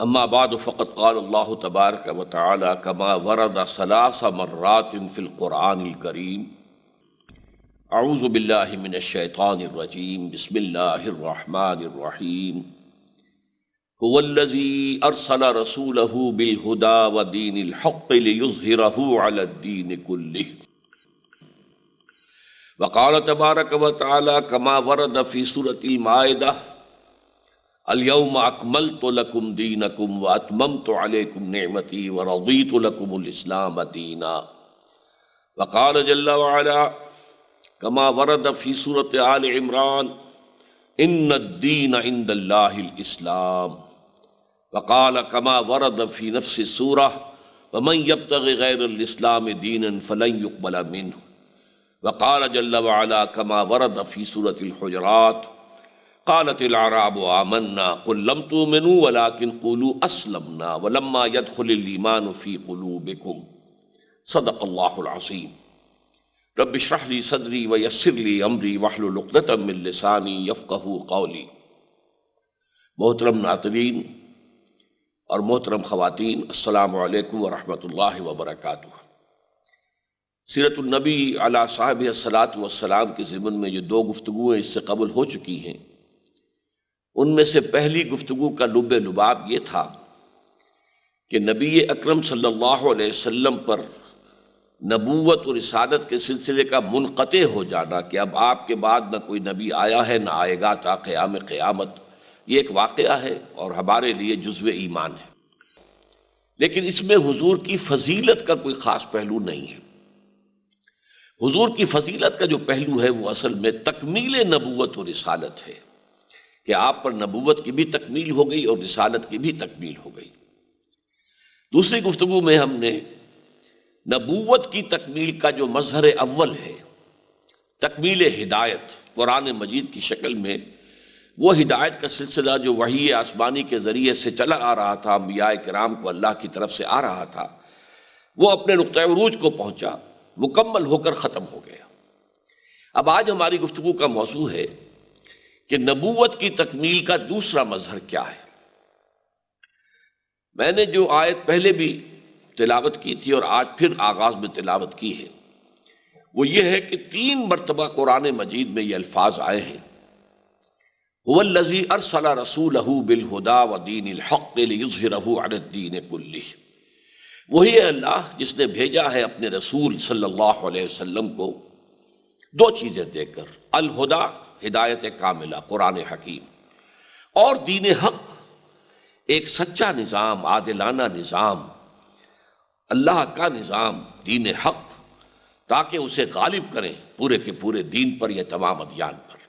اما بعد فقد قال اللہ تبارک و تعالی کما ورد ثلاث مرات فی القرآن الکریم اعوذ باللہ من الشیطان الرجیم بسم اللہ الرحمن الرحیم هو الذی ارسل رسولہ بالہدى ودین الحق لیظہرہ علی الدین کلہ وقال تبارک و تعالی کما ورد فی سورۃ المائدہ اليوم اکملت لکم دینکم واتممت علیکم نعمتی ورضیت لکم الاسلام دینا وقال جل وعلا کما ورد فی سورۃ آل عمران ان الدین عند اللہ الاسلام وقال کما ورد فی نفس السورہ ومن یبتغ غیر الاسلام دینا فلن يقبل منہ وقال جل وعلا کما ورد فی سورۃ الحجرات قالت الاعراب آمنا قل لم تؤمنوا ولكن قولوا اسلمنا ولما يدخل الايمان في قلوبكم صدق اللہ العظیم رب اشرح لي صدری ويسر لي امری واحلل عقدۃ من لسانی یفقہوا قولی۔ محترم ناظرین اور محترم خواتین، السلام علیکم ورحمۃ اللہ وبرکاتہ۔ سیرت النبی علی صاحب الصلاۃ والسلام کے ضمن میں جو دو گفتگویں اس سے قبل ہو چکی ہیں، ان میں سے پہلی گفتگو کا لب لباب یہ تھا کہ نبی اکرم صلی اللہ علیہ وسلم پر نبوت اور رسالت کے سلسلے کا منقطع ہو جانا، کہ اب آپ کے بعد نہ کوئی نبی آیا ہے نہ آئے گا تا قیام قیامت، یہ ایک واقعہ ہے اور ہمارے لیے جزو ایمان ہے، لیکن اس میں حضور کی فضیلت کا کوئی خاص پہلو نہیں ہے۔ حضور کی فضیلت کا جو پہلو ہے وہ اصل میں تکمیل نبوت اور رسالت ہے، کہ آپ پر نبوت کی بھی تکمیل ہو گئی اور رسالت کی بھی تکمیل ہو گئی۔ دوسری گفتگو میں ہم نے نبوت کی تکمیل کا جو مظہر اول ہے، تکمیل ہدایت قرآن مجید کی شکل میں، وہ ہدایت کا سلسلہ جو وحی آسمانی کے ذریعے سے چلا آ رہا تھا، انبیاء کرام کو اللہ کی طرف سے آ رہا تھا، وہ اپنے نقطۂ عروج کو پہنچا، مکمل ہو کر ختم ہو گیا۔ اب آج ہماری گفتگو کا موضوع ہے کہ نبوت کی تکمیل کا دوسرا مظہر کیا ہے۔ میں نے جو آیت پہلے بھی تلاوت کی تھی اور آج پھر آغاز میں تلاوت کی ہے، وہ یہ ہے کہ 3 مرتبہ قرآن مجید میں یہ الفاظ آئے ہیں، هو الذی ارسل رسولہ بالہدی ودین الحق لیظہرہ علی الدین کلہ۔ وہی ہے اللہ جس نے بھیجا ہے اپنے رسول صلی اللہ علیہ وسلم کو 2 چیزیں دے کر، الہدی ہدایت کاملہ قرآن حکیم، اور دین حق ایک سچا نظام، عادلانہ نظام، اللہ کا نظام، دین حق، تاکہ اسے غالب کریں پورے کے پورے دین پر یا تمام ادیان پر۔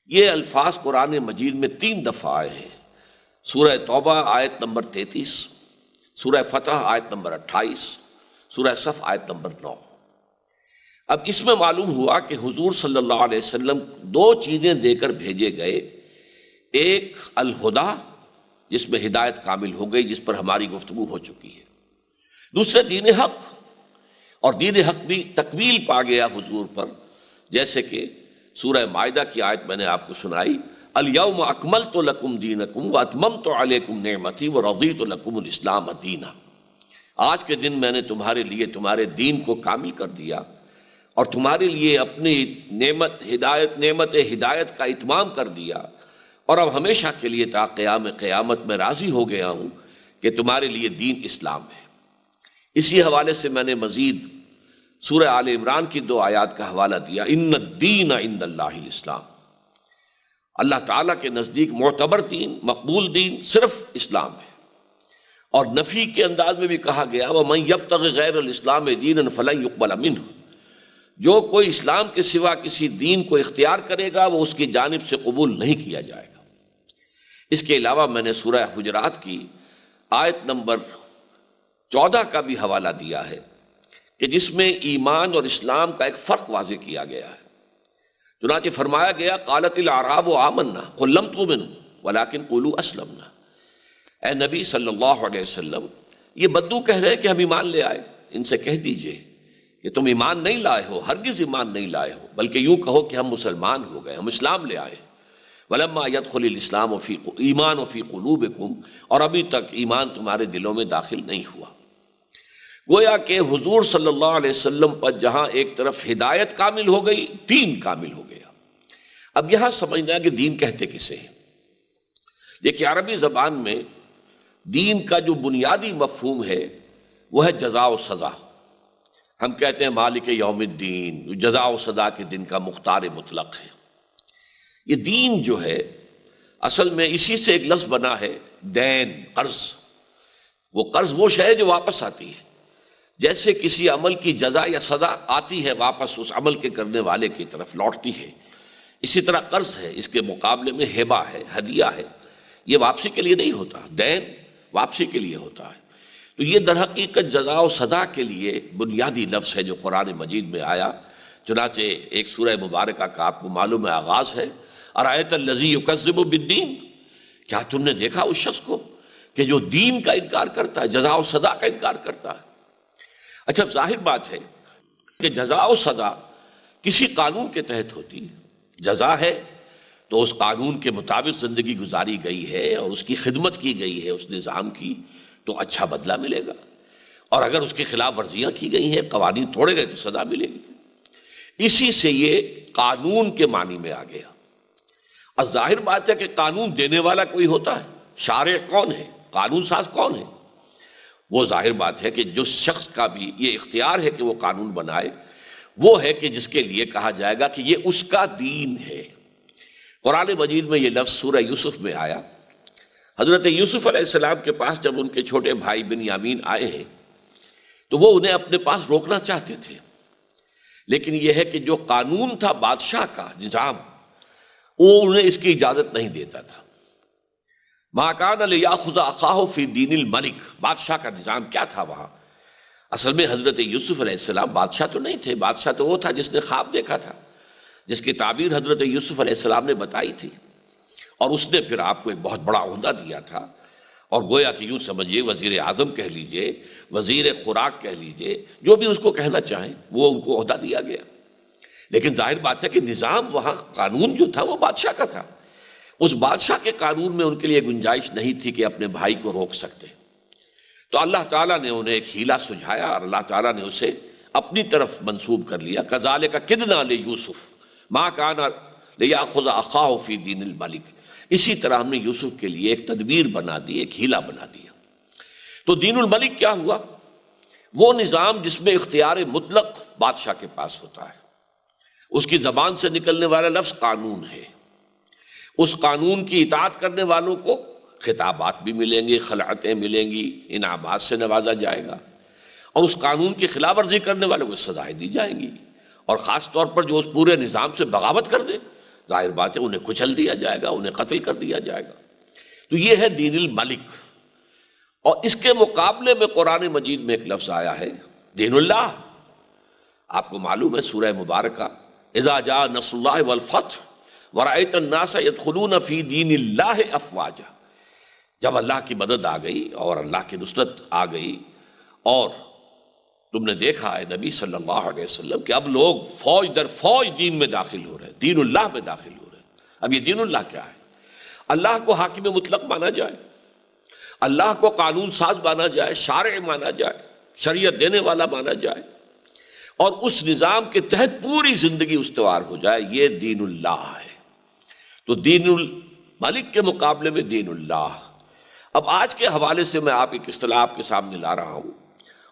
یہ الفاظ قرآن مجید میں 3 دفعہ آئے ہیں، سورہ توبہ آیت نمبر 33، سورہ فتح آیت نمبر 28، سورہ صف آیت نمبر 9۔ اب اس میں معلوم ہوا کہ حضور صلی اللہ علیہ وسلم 2 چیزیں دے کر بھیجے گئے، ایک الہدی جس میں ہدایت کامل ہو گئی، جس پر ہماری گفتگو ہو چکی ہے، دوسرے دین حق، اور دین حق بھی تکمیل پا گیا حضور پر، جیسے کہ سورہ مائدہ کی آیت میں نے آپ کو سنائی، الیوم اکملت لکم دینکم واتممت علیکم نعمتی ورضیت لکم الاسلام دینا۔ آج کے دن میں نے تمہارے لیے تمہارے دین کو کامل کر دیا اور تمہارے لیے اپنی نعمت ہدایت کا اتمام کر دیا، اور اب ہمیشہ کے لیے تا قیام قیامت میں راضی ہو گیا ہوں کہ تمہارے لیے دین اسلام ہے۔ اسی حوالے سے میں نے مزید سورہ آل عمران کی 2 آیات کا حوالہ دیا، ان الدین عند اللہ الاسلام، اللہ تعالیٰ کے نزدیک معتبر دین، مقبول دین صرف اسلام ہے۔ اور نفی کے انداز میں بھی کہا گیا وَمَن يَبْتَغِ غَيْرَ الْإِسْلَامِ دِينًا فَلَن يُقْبَلَ مِنْهُ، جو کوئی اسلام کے سوا کسی دین کو اختیار کرے گا وہ اس کی جانب سے قبول نہیں کیا جائے گا۔ اس کے علاوہ میں نے سورہ حجرات کی آیت نمبر 14 کا بھی حوالہ دیا ہے، کہ جس میں ایمان اور اسلام کا ایک فرق واضح کیا گیا ہے۔ چنانچہ فرمایا گیا قالت الاعراب آمنا قل لم تؤمنوا ولكن قولوا اسلمنا۔ اے نبی صلی اللہ علیہ وسلم، یہ بدو کہہ رہے کہ ہم ایمان لے آئے، ان سے کہہ دیجئے کہ تم ایمان نہیں لائے ہو، ہرگز ایمان نہیں لائے ہو، بلکہ یوں کہو کہ ہم مسلمان ہو گئے، ہم اسلام لے آئے۔ ولما يدخل الاسلام فی ایمان فی قلوبکم، اور ابھی تک ایمان تمہارے دلوں میں داخل نہیں ہوا۔ گویا کہ حضور صلی اللہ علیہ وسلم پر جہاں ایک طرف ہدایت کامل ہو گئی، دین کامل ہو گیا۔ اب یہاں سمجھنا ہے کہ دین کہتے کسے ہیں۔ دیکھیے عربی زبان میں دین کا جو بنیادی مفہوم ہے وہ ہے جزا و سزا۔ ہم کہتے ہیں مالک یوم الدین، جزا و سزا کے دن کا مختار مطلق ہے۔ یہ دین جو ہے اصل میں اسی سے ایک لفظ بنا ہے، دین، قرض۔ وہ قرض وہ شے ہے جو واپس آتی ہے، جیسے کسی عمل کی جزا یا سزا آتی ہے واپس اس عمل کے کرنے والے کی طرف لوٹتی ہے، اسی طرح قرض ہے، اس کے مقابلے میں ہبہ ہے، ہدیہ ہے۔ یہ واپسی کے لیے نہیں ہوتا، دین واپسی کے لیے ہوتا ہے۔ تو یہ در حقیقت جزا و سزا کے لیے بنیادی لفظ ہے جو قرآن مجید میں آیا۔ چنانچہ ایک سورہ مبارکہ کا آپ کو معلوم ہے آغاز ہے، ارأیت الذی یکذب بالدین، کیا تم نے دیکھا اس شخص کو کہ جو دین کا انکار کرتا ہے، جزا و سزا کا انکار کرتا ہے۔ اچھا ظاہر بات ہے کہ جزا و سزا کسی قانون کے تحت ہوتی ہے۔ جزا ہے تو اس قانون کے مطابق زندگی گزاری گئی ہے اور اس کی خدمت کی گئی ہے اس نظام کی، تو اچھا بدلہ ملے گا، اور اگر اس کی خلاف ورزیاں کی گئی ہیں، قوانین توڑے گئے، تو سزا ملے گی۔ اسی سے یہ قانون کے معنی میں آ گیا۔ اور ظاہر بات ہے کہ قانون دینے والا کوئی ہوتا ہے، شارع کون ہے، قانون ساز کون ہے؟ وہ ظاہر بات ہے کہ جو شخص کا بھی یہ اختیار ہے کہ وہ قانون بنائے، وہ ہے کہ جس کے لیے کہا جائے گا کہ یہ اس کا دین ہے۔ قرآن مجید میں یہ لفظ سورہ یوسف میں آیا۔ حضرت یوسف علیہ السلام کے پاس جب ان کے چھوٹے بھائی بنیامین آئے ہیں تو وہ انہیں اپنے پاس روکنا چاہتے تھے، لیکن یہ ہے کہ جو قانون تھا بادشاہ کا نظام، وہ انہیں اس کی اجازت نہیں دیتا تھا۔ ما کان لیأخذ اخاہ فی دین الملک، بادشاہ کا نظام کیا تھا وہاں؟ اصل میں حضرت یوسف علیہ السلام بادشاہ تو نہیں تھے، بادشاہ تو وہ تھا جس نے خواب دیکھا تھا، جس کی تعبیر حضرت یوسف علیہ السلام نے بتائی تھی، اور اس نے پھر آپ کو ایک بہت بڑا عہدہ دیا تھا، اور گویا کہ یوں سمجھیے وزیر اعظم کہہ لیجئے، وزیر خوراک کہہ لیجئے، جو بھی اس کو کہنا چاہیں، وہ ان کو عہدہ دیا گیا۔ لیکن ظاہر بات ہے کہ نظام وہاں، قانون جو تھا وہ بادشاہ کا تھا۔ اس بادشاہ کے قانون میں ان کے لیے گنجائش نہیں تھی کہ اپنے بھائی کو روک سکتے۔ تو اللہ تعالیٰ نے انہیں ایک ہیلا سجھایا اور اللہ تعالیٰ نے اسے اپنی طرف منسوب کر لیا۔ کذالک کدنا لیوسف ما کان لیأخذ اخاہ فی دین الملک، اسی طرح ہم نے یوسف کے لیے ایک تدبیر بنا دی، ایک ہیلا بنا دیا۔ تو دین الملک کیا ہوا؟ وہ نظام جس میں اختیار مطلق بادشاہ کے پاس ہوتا ہے، اس کی زبان سے نکلنے والا لفظ قانون ہے۔ اس قانون کی اطاعت کرنے والوں کو خطابات بھی ملیں گے، خلعتیں ملیں گی، انعامات سے نوازا جائے گا، اور اس قانون کی خلاف ورزی کرنے والوں کو سزائیں دی جائیں گی، اور خاص طور پر جو اس پورے نظام سے بغاوت کر دے، ظاہر بات ہے انہیں کچل دیا جائے گا، انہیں قتل کر دیا جائے گا۔ تو یہ ہے دین الملک۔ اور اس کے مقابلے میں قرآن مجید میں ایک لفظ آیا ہے دین اللہ۔ آپ کو معلوم ہے سورہ مبارکہ اذا جاء نصر اللہ والفتح ورأیت الناس يدخلون فی دین اللہ افواجا، جب اللہ کی مدد آ گئی اور اللہ کی نصرت آ گئی، اور تم نے دیکھا ہے نبی صلی اللہ علیہ وسلم کہ اب لوگ فوج در فوج دین میں داخل ہو رہے ہیں، دین اللہ میں داخل ہو رہے ہیں۔ اب یہ دین اللہ کیا ہے؟ اللہ کو حاکم مطلق مانا جائے، اللہ کو قانون ساز مانا جائے، شارع مانا جائے، شریعت دینے والا مانا جائے، اور اس نظام کے تحت پوری زندگی استوار ہو جائے، یہ دین اللہ ہے۔ تو دین الملک کے مقابلے میں دین اللہ۔ اب آج کے حوالے سے میں ایک اصطلاح آپ کے سامنے لا رہا ہوں،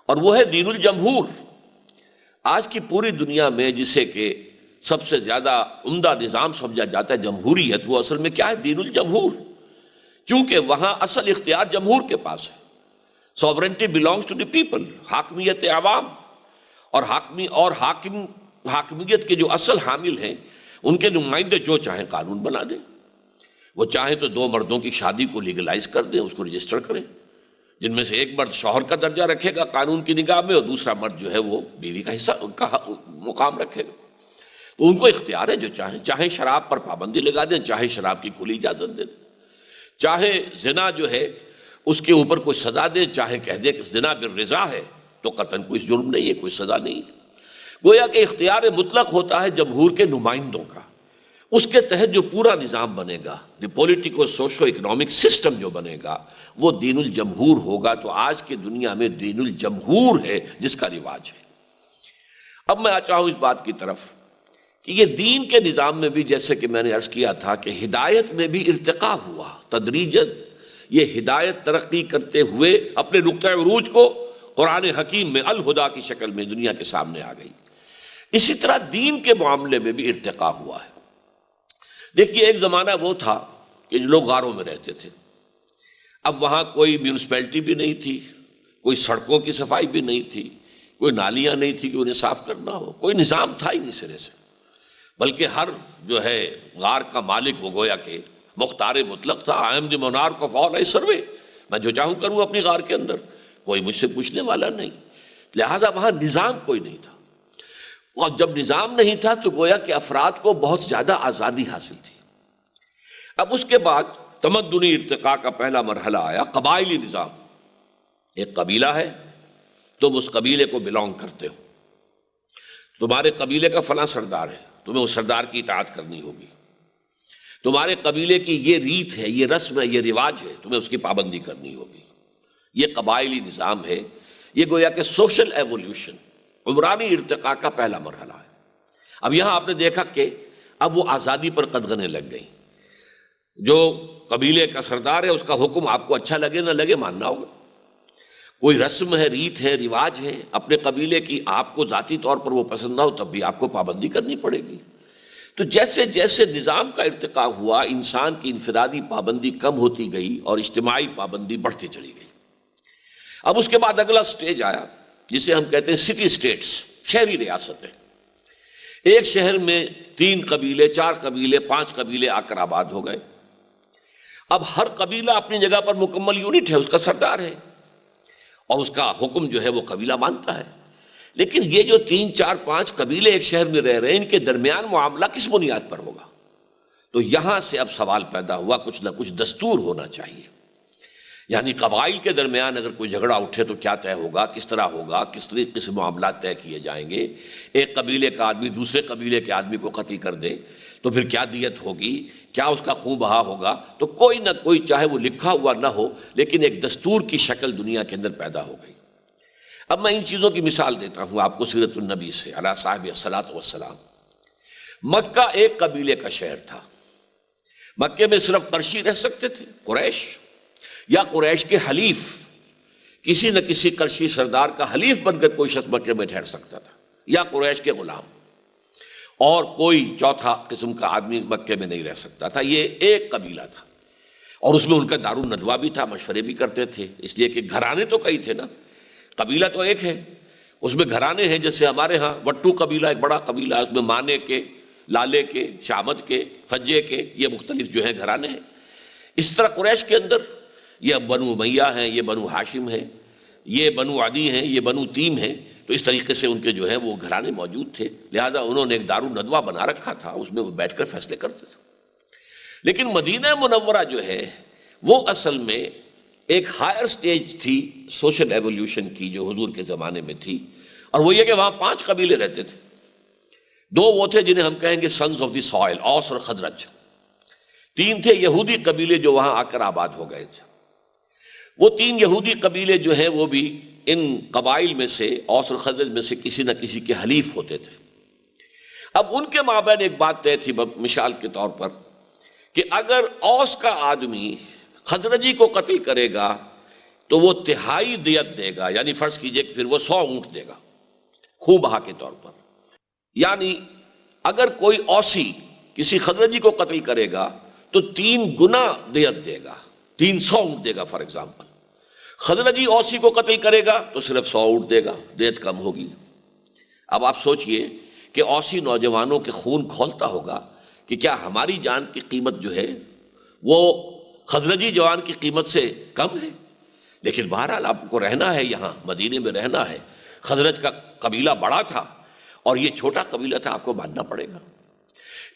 اور وہ ہے دین الجمہور۔ آج کی پوری دنیا میں جسے کہ سب سے زیادہ عمدہ نظام سمجھا جاتا ہے جمہوریت، وہ اصل میں کیا ہے؟ دین الجمہور، کیونکہ وہاں اصل اختیار جمہور کے پاس ہے۔ Sovereignty belongs to the people، حاکمیت عوام، اور حاکمیت کے جو اصل حامل ہیں ان کے نمائندے جو چاہیں قانون بنا دیں۔ وہ چاہیں تو دو مردوں کی شادی کو لیگلائز کر دیں، اس کو رجسٹر کریں، جن میں سے ایک مرد شوہر کا درجہ رکھے گا قانون کی نگاہ میں، اور دوسرا مرد جو ہے وہ بیوی کا حصہ کا مقام رکھے گا۔ تو ان کو اختیار ہے، جو چاہیں شراب پر پابندی لگا دیں، چاہے شراب کی کھلی اجازت دے دیں، چاہے زنا جو ہے اس کے اوپر کوئی سزا دے، چاہے کہہ دے کہ زنا بالرضا ہے تو قطعاً کوئی جرم نہیں ہے، کوئی سزا نہیں ہے۔ گویا کہ اختیار مطلق ہوتا ہے جمہور کے نمائندوں کا، اس کے تحت جو پورا نظام بنے گا، جو پولیٹیکو سوشو اکنامک سسٹم جو بنے گا، وہ دین الجمہور ہوگا۔ تو آج کی دنیا میں دین الجمہور ہے جس کا رواج ہے۔ اب میں آتا ہوں اس بات کی طرف کہ یہ دین کے نظام میں بھی، جیسے کہ میں نے عرض کیا تھا، کہ ہدایت میں بھی ارتقا ہوا تدریجاً۔ یہ ہدایت ترقی کرتے ہوئے اپنے نقطۂ عروج کو قرآن حکیم میں الہدا کی شکل میں دنیا کے سامنے آ گئی۔ اسی طرح دین کے معاملے میں بھی ارتقا ہوا ہے۔ دیکھیے، ایک زمانہ وہ تھا کہ جو لوگ غاروں میں رہتے تھے، اب وہاں کوئی میونسپلٹی بھی نہیں تھی، کوئی سڑکوں کی صفائی بھی نہیں تھی، کوئی نالیاں نہیں تھی کہ انہیں صاف کرنا ہو، کوئی نظام تھا ہی نہیں سرے سے، بلکہ ہر جو ہے غار کا مالک وہ گویا کہ مختار مطلق تھا۔ I am the monarch of all, I survey, میں جو چاہوں کروں اپنی غار کے اندر، کوئی مجھ سے پوچھنے والا نہیں۔ لہذا وہاں نظام کوئی نہیں تھا، اور جب نظام نہیں تھا تو گویا کہ افراد کو بہت زیادہ آزادی حاصل تھی۔ اب اس کے بعد تمدنی ارتقاء کا پہلا مرحلہ آیا، قبائلی نظام۔ ایک قبیلہ ہے، تم اس قبیلے کو بلونگ کرتے ہو، تمہارے قبیلے کا فلاں سردار ہے، تمہیں اس سردار کی اطاعت کرنی ہوگی، تمہارے قبیلے کی یہ ریت ہے، یہ رسم ہے، یہ رواج ہے، تمہیں اس کی پابندی کرنی ہوگی۔ یہ قبائلی نظام ہے، یہ گویا کہ سوشل ایولیوشن، عمرانی ارتقاء کا پہلا مرحلہ ہے۔ اب یہاں آپ نے دیکھا کہ اب وہ آزادی پر قدغنیں لگ گئیں۔ جو قبیلے کا سردار ہے، اس کا حکم آپ کو اچھا لگے نہ لگے ماننا ہوگا۔ کوئی رسم ہے، ریت ہے، رواج ہے اپنے قبیلے کی، آپ کو ذاتی طور پر وہ پسند نہ ہو تب بھی آپ کو پابندی کرنی پڑے گی۔ تو جیسے جیسے نظام کا ارتقاء ہوا، انسان کی انفرادی پابندی کم ہوتی گئی اور اجتماعی پابندی بڑھتی چلی گئی۔ اب اس کے بعد اگلا سٹیج آیا جسے ہم کہتے ہیں سٹی سٹیٹس، شہری ریاستیں۔ ایک شہر میں 3 قبیلے، 4 قبیلے، 5 قبیلے آ کر آباد ہو گئے۔ اب ہر قبیلہ اپنی جگہ پر مکمل یونٹ ہے، اس کا سردار ہے اور اس کا حکم جو ہے وہ قبیلہ مانتا ہے۔ لیکن یہ جو 3، 4، 5 قبیلے ایک شہر میں رہ رہے ہیں، ان کے درمیان معاملہ کس بنیاد پر ہوگا؟ تو یہاں سے اب سوال پیدا ہوا، کچھ نہ کچھ دستور ہونا چاہیے۔ یعنی قبائل کے درمیان اگر کوئی جھگڑا اٹھے تو کیا طے ہوگا، کس طرح ہوگا، کس طریقے سے معاملات طے کیے جائیں گے۔ ایک قبیلے کا آدمی دوسرے قبیلے کے آدمی کو قتل کر دے تو پھر کیا دیت ہوگی، کیا اس کا خون بہا ہوگا؟ تو کوئی نہ کوئی، چاہے وہ لکھا ہوا نہ ہو، لیکن ایک دستور کی شکل دنیا کے اندر پیدا ہو گئی۔ اب میں ان چیزوں کی مثال دیتا ہوں آپ کو سیرت النبی سے علیہ صاحب الصلاۃ والسلام۔ مکہ ایک قبیلے کا شہر تھا۔ مکے میں صرف قرشی رہ سکتے تھے، قریش، یا قریش کے حلیف، کسی نہ کسی قرشی سردار کا حلیف بن کر کوئی شخص مکے میں ٹھہر سکتا تھا، یا قریش کے غلام، اور کوئی چوتھا قسم کا آدمی مکے میں نہیں رہ سکتا تھا۔ یہ ایک قبیلہ تھا، اور اس میں ان کا دارالندوہ بھی تھا، مشورے بھی کرتے تھے، اس لیے کہ گھرانے تو کئی تھے نا، قبیلہ تو ایک ہے، اس میں گھرانے ہیں۔ جیسے ہمارے ہاں وٹو قبیلہ ایک بڑا قبیلہ ہے، اس میں مانے کے، لالے کے، شامت کے، فجے کے، یہ مختلف جو ہیں گھرانے ہیں۔ اس طرح قریش کے اندر یہ بنو امیہ ہیں، یہ بنو ہاشم ہیں، یہ بنو عدی ہیں، یہ بنو تیم ہیں۔ تو اس طریقے سے ان کے جو ہے وہ گھرانے موجود تھے، لہذا انہوں نے ایک دارالندوہ بنا رکھا تھا، اس میں وہ بیٹھ کر فیصلے کرتے تھے۔ لیکن مدینہ منورہ جو ہے وہ اصل میں ایک ہائر سٹیج تھی سوشل ایولیوشن کی، جو حضور کے زمانے میں تھی، اور وہ یہ کہ وہاں 5 قبیلے رہتے تھے۔ 2 وہ تھے جنہیں ہم کہیں گے سنز آف دی سوائل، اوس اور خزرج۔ 3 تھے یہودی قبیلے جو وہاں آ کر آباد ہو گئے تھے۔ وہ 3 یہودی قبیلے جو ہیں وہ بھی ان قبائل میں سے، اوس اور خزرج میں سے کسی نہ کسی کے حلیف ہوتے تھے۔ اب ان کے مابین ایک بات طے تھی مثال کے طور پر کہ اگر اوس کا آدمی خزرجی کو قتل کرے گا تو وہ 1/3 دیت دے گا، یعنی فرض کیجئے کہ پھر وہ 100 اونٹ دے گا خون بہا کے طور پر۔ یعنی اگر کوئی اوسی کسی خزرجی کو قتل کرے گا تو 3 گنا دیت دے گا، 300 اونٹ دے گا فار ایگزامپل۔ خزرجی اوسی کو قتل کرے گا تو صرف 100 اونٹ دے گا، دیت کم ہوگی۔ اب آپ سوچئے کہ اوسی نوجوانوں کے خون کھولتا ہوگا کہ کیا ہماری جان کی قیمت جو ہے وہ خزرجی جوان کی قیمت سے کم ہے؟ لیکن بہرحال آپ کو رہنا ہے، یہاں مدینے میں رہنا ہے۔ خزرج کا قبیلہ بڑا تھا اور یہ چھوٹا قبیلہ تھا، آپ کو ماننا پڑے گا۔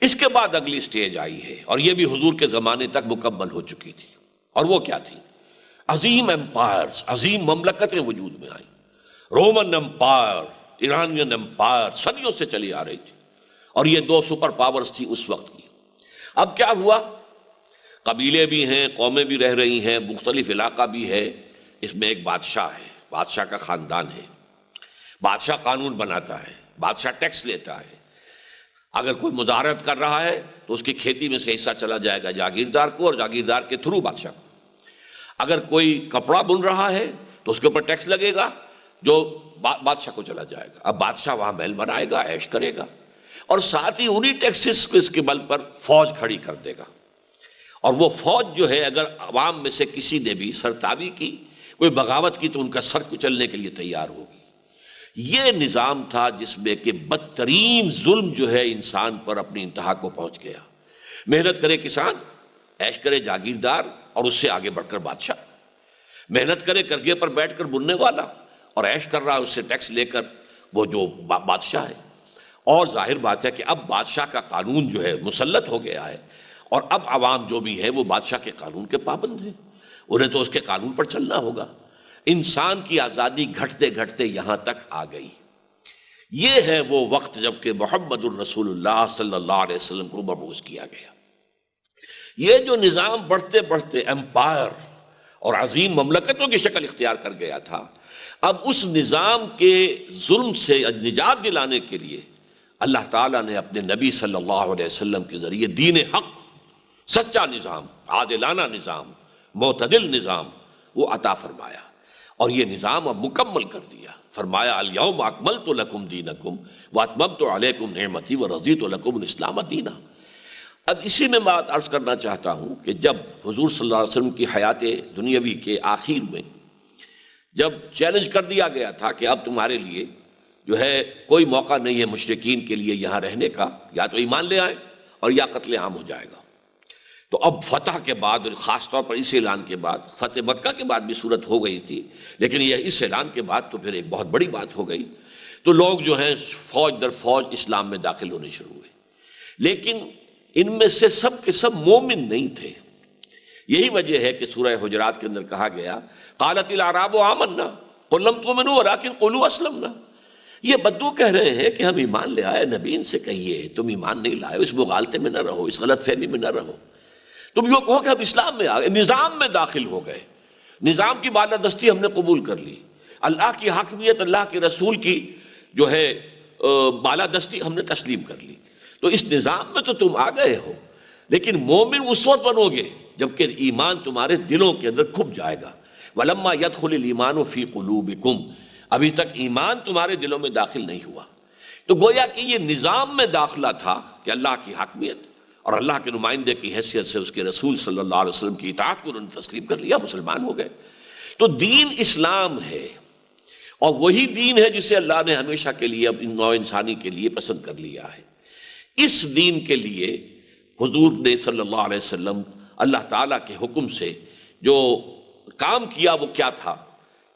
اس کے بعد اگلی سٹیج آئی ہے، اور یہ بھی حضور کے زمانے تک مکمل ہو چکی تھی، اور وہ کیا تھی؟ عظیم امپائرز، عظیم مملکتیں وجود میں آئیں۔ رومن امپائر، ایرانین امپائر صدیوں سے چلی آ رہی تھی، اور یہ 2 سپر پاورز تھی اس وقت کی۔ اب کیا ہوا؟ قبیلے بھی ہیں، قومیں بھی رہ رہی ہیں، مختلف علاقہ بھی ہے، اس میں ایک بادشاہ ہے، بادشاہ کا خاندان ہے، بادشاہ قانون بناتا ہے، بادشاہ ٹیکس لیتا ہے، اگر کوئی مظاہرت کر رہا ہے تو اس کی کھیتی میں سے حصہ چلا جائے گا جاگیردار کو، اور جاگیردار کے تھرو بادشاہ کو، اگر کوئی کپڑا بن رہا ہے تو اس کے اوپر ٹیکس لگے گا جو بادشاہ کو چلا جائے گا۔ اب بادشاہ وہاں محل بنائے گا، عیش کرے گا، اور ساتھ ہی انہی ٹیکسز کو اس کے بل پر فوج کھڑی کر دے گا، اور وہ فوج جو ہے اگر عوام میں سے کسی نے بھی سرتابی کی، کوئی بغاوت کی، تو ان کا سر کچلنے کے لیے تیار ہوگی۔ یہ نظام تھا جس میں کہ بدترین ظلم جو ہے انسان پر اپنی انتہا کو پہنچ گیا۔ محنت کرے کسان، عیش کرے جاگیردار، اور اس سے آگے بڑھ کر بادشاہ۔ محنت کرے کرگے پر بیٹھ کر بننے والا، اور عیش کر رہا ہے اس سے ٹیکس لے کر وہ جو بادشاہ ہے۔ اور ظاہر بات ہے کہ اب بادشاہ کا قانون جو ہے مسلط ہو گیا ہے، اور اب عوام جو بھی ہے وہ بادشاہ کے قانون کے پابند ہیں، انہیں تو اس کے قانون پر چلنا ہوگا۔ انسان کی آزادی گھٹتے گھٹتے یہاں تک آ گئی۔ یہ ہے وہ وقت جب کہ محمد الرسول اللہ صلی اللہ علیہ وسلم کو مبعوث کیا گیا۔ یہ جو نظام بڑھتے بڑھتے امپائر اور عظیم مملکتوں کی شکل اختیار کر گیا تھا، اب اس نظام کے ظلم سے نجات دلانے کے لیے اللہ تعالیٰ نے اپنے نبی صلی اللہ علیہ وسلم کے ذریعے دین حق، سچا نظام، عادلانہ نظام، معتدل نظام وہ عطا فرمایا، اور یہ نظام اب مکمل کر دیا۔ فرمایا الیوم اکملت لکم دینکم واتممت علیکم نعمتی ورضیت لکم الاسلام دینا۔ اب اسی میں بات عرض کرنا چاہتا ہوں کہ جب حضور صلی اللہ علیہ وسلم کی حیات دنیاوی کے آخر میں جب چیلنج کر دیا گیا تھا کہ اب تمہارے لیے جو ہے کوئی موقع نہیں ہے مشرکین کے لیے یہاں رہنے کا، یا تو ایمان لے آئیں اور یا قتل عام ہو جائے گا، تو اب فتح کے بعد، اور خاص طور پر اس اعلان کے بعد، فتح مکہ کے بعد بھی صورت ہو گئی تھی، لیکن یہ اس اعلان کے بعد تو پھر ایک بہت بڑی بات ہو گئی، تو لوگ جو ہیں فوج در فوج اسلام میں داخل ہونے شروع ہوئے، لیکن ان میں سے سب کے سب مومن نہیں تھے۔ یہی وجہ ہے کہ سورہ حجرات کے اندر کہا گیا قالت الاعراب آمنا قل لم تؤمنوا ولکن قولوا اسلمنا۔ یہ بدو کہہ رہے ہیں کہ ہم ایمان لے آئے، نبی ان سے کہیے تم ایمان نہیں لائے، اس مغالطے میں نہ رہو، اس غلط فہمی میں نہ رہو، تم یوں کہو کہ ہم اسلام میں آ گئے، نظام میں داخل ہو گئے، نظام کی بالادستی ہم نے قبول کر لی، اللہ کی حاکمیت، اللہ کے رسول کی جو ہے بالادستی ہم نے تسلیم کر لی، تو اس نظام میں تو تم آ گئے ہو، لیکن مومن اس وقت بنو گے جبکہ ایمان تمہارے دلوں کے اندر کھپ جائے گا۔ وَلَمَّا يَدْخُلِ الْإِيمَانُ فِي قُلُوبِكُمْ، ابھی تک ایمان تمہارے دلوں میں داخل نہیں ہوا۔ تو گویا کہ یہ نظام میں داخلہ تھا کہ اللہ کی حاکمیت اور اللہ کے نمائندے کی حیثیت سے اس کے رسول صلی اللہ علیہ وسلم کی اطاعت کو انہوں نے تسلیم کر لیا، مسلمان ہو گئے۔ تو دین اسلام ہے، اور وہی دین ہے جسے اللہ نے ہمیشہ کے لیے اب نوع انسانی کے لیے پسند کر لیا ہے۔ اس دین کے لیے حضور نے صلی اللہ علیہ وسلم اللہ تعالیٰ کے حکم سے جو کام کیا وہ کیا تھا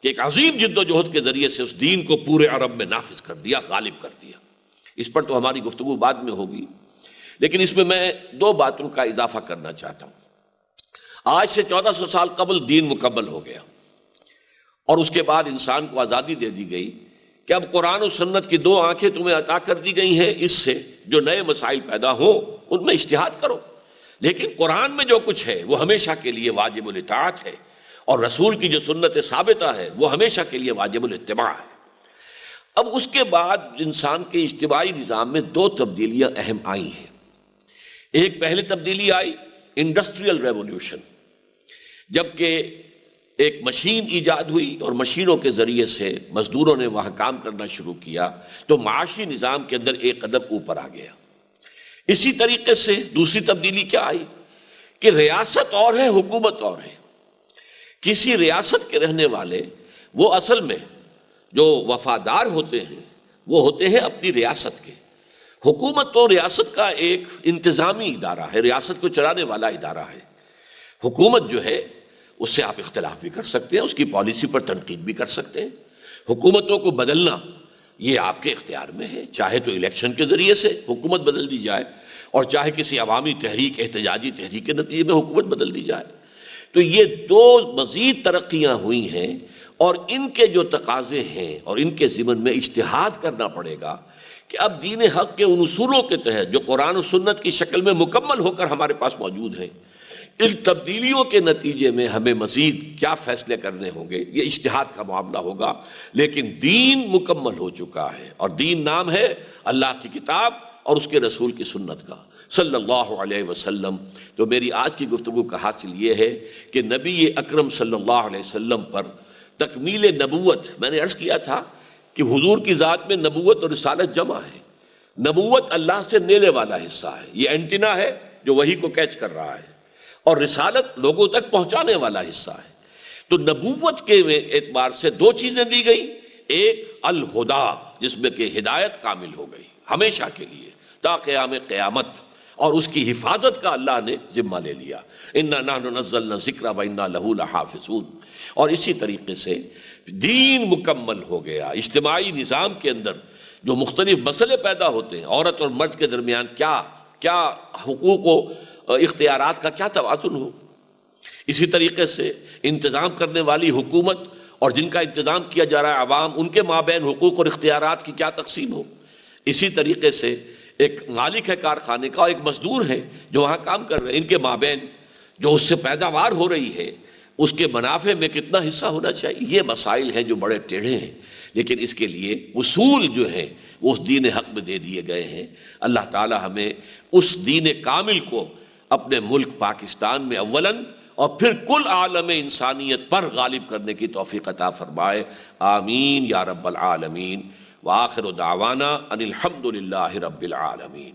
کہ ایک عظیم جد و جہد کے ذریعے سے اس دین کو پورے عرب میں نافذ کر دیا، غالب کر دیا۔ اس پر تو ہماری گفتگو بعد میں ہوگی، لیکن اس میں دو باتوں کا اضافہ کرنا چاہتا ہوں۔ آج سے 1400 سال قبل دین مکمل ہو گیا، اور اس کے بعد انسان کو آزادی دے دی گئی کہ اب قرآن و سنت کی دو آنکھیں تمہیں عطا کر دی گئی ہیں، اس سے جو نئے مسائل پیدا ہوں ان میں اجتہاد کرو، لیکن قرآن میں جو کچھ ہے وہ ہمیشہ کے لیے واجب الاطاعت ہے، اور رسول کی جو سنت ثابتہ ہے وہ ہمیشہ کے لیے واجب الاتباع ہے۔ اب اس کے بعد انسان کے اجتماعی نظام میں دو تبدیلیاں اہم آئی ہیں۔ ایک پہلے تبدیلی آئی انڈسٹریل ریولوشن، جبکہ ایک مشین ایجاد ہوئی اور مشینوں کے ذریعے سے مزدوروں نے وہاں کام کرنا شروع کیا، تو معاشی نظام کے اندر ایک قدم اوپر آ گیا۔ اسی طریقے سے دوسری تبدیلی کیا آئی کہ ریاست اور ہے، حکومت اور ہے۔ کسی ریاست کے رہنے والے وہ اصل میں جو وفادار ہوتے ہیں وہ ہوتے ہیں اپنی ریاست کے۔ حکومت تو ریاست کا ایک انتظامی ادارہ ہے، ریاست کو چلانے والا ادارہ ہے۔ حکومت جو ہے اس سے آپ اختلاف بھی کر سکتے ہیں، اس کی پالیسی پر تنقید بھی کر سکتے ہیں۔ حکومتوں کو بدلنا یہ آپ کے اختیار میں ہے، چاہے تو الیکشن کے ذریعے سے حکومت بدل دی جائے، اور چاہے کسی عوامی تحریک، احتجاجی تحریک کے نتیجے میں حکومت بدل دی جائے۔ تو یہ دو مزید ترقیاں ہوئی ہیں، اور ان کے جو تقاضے ہیں اور ان کے ضمن میں اجتہاد کرنا پڑے گا کہ اب دین حق کے ان اصولوں کے تحت جو قرآن و سنت کی شکل میں مکمل ہو کر ہمارے پاس موجود ہیں، ان تبدیلیوں کے نتیجے میں ہمیں مزید کیا فیصلے کرنے ہوں گے، یہ اجتہاد کا معاملہ ہوگا، لیکن دین مکمل ہو چکا ہے، اور دین نام ہے اللہ کی کتاب اور اس کے رسول کی سنت کا صلی اللہ علیہ وسلم۔ تو میری آج کی گفتگو کا حاصل یہ ہے کہ نبی اکرم صلی اللہ علیہ وسلم پر تکمیل نبوت، میں نے عرض کیا تھا کہ حضور کی ذات میں نبوت اور رسالت جمع ہے۔ نبوت اللہ سے لینے والا حصہ ہے، یہ اینٹینا ہے جو وحی کو کیچ کر رہا ہے، اور رسالت لوگوں تک پہنچانے والا حصہ ہے۔ تو نبوت کے اعتبار سے دو چیزیں دی گئی، ایک الہدا جس میں کہ ہدایت کامل ہو گئی ہمیشہ کے لیے تا قیام قیامت، اور اس کی حفاظت کا اللہ نے ذمہ لے لیا، انا نحن نزلنا الذکر وانا لہ لحافظون۔ اور اسی طریقے سے دین مکمل ہو گیا۔ اجتماعی نظام کے اندر جو مختلف مسئلے پیدا ہوتے ہیں، عورت اور مرد کے درمیان کیا حقوق و اختیارات کا کیا توازن ہو، اسی طریقے سے انتظام کرنے والی حکومت اور جن کا انتظام کیا جا رہا ہے عوام، ان کے مابین حقوق اور اختیارات کی کیا تقسیم ہو، اسی طریقے سے ایک مالک ہے کارخانے کا اور ایک مزدور ہے جو وہاں کام کر رہے ہیں، ان کے مابین جو اس سے پیداوار ہو رہی ہے اس کے منافع میں کتنا حصہ ہونا چاہیے، یہ مسائل ہیں جو بڑے ٹیڑھے ہیں، لیکن اس کے لیے اصول جو ہیں وہ اس دین حق میں دے دیے گئے ہیں۔ اللہ تعالی ہمیں اس دین کامل کو اپنے ملک پاکستان میں اولاً اور پھر کل عالم انسانیت پر غالب کرنے کی توفیق عطا فرمائے، آمین یا رب العالمین۔ وآخر دعوانا ان الحمد للہ رب العالمین۔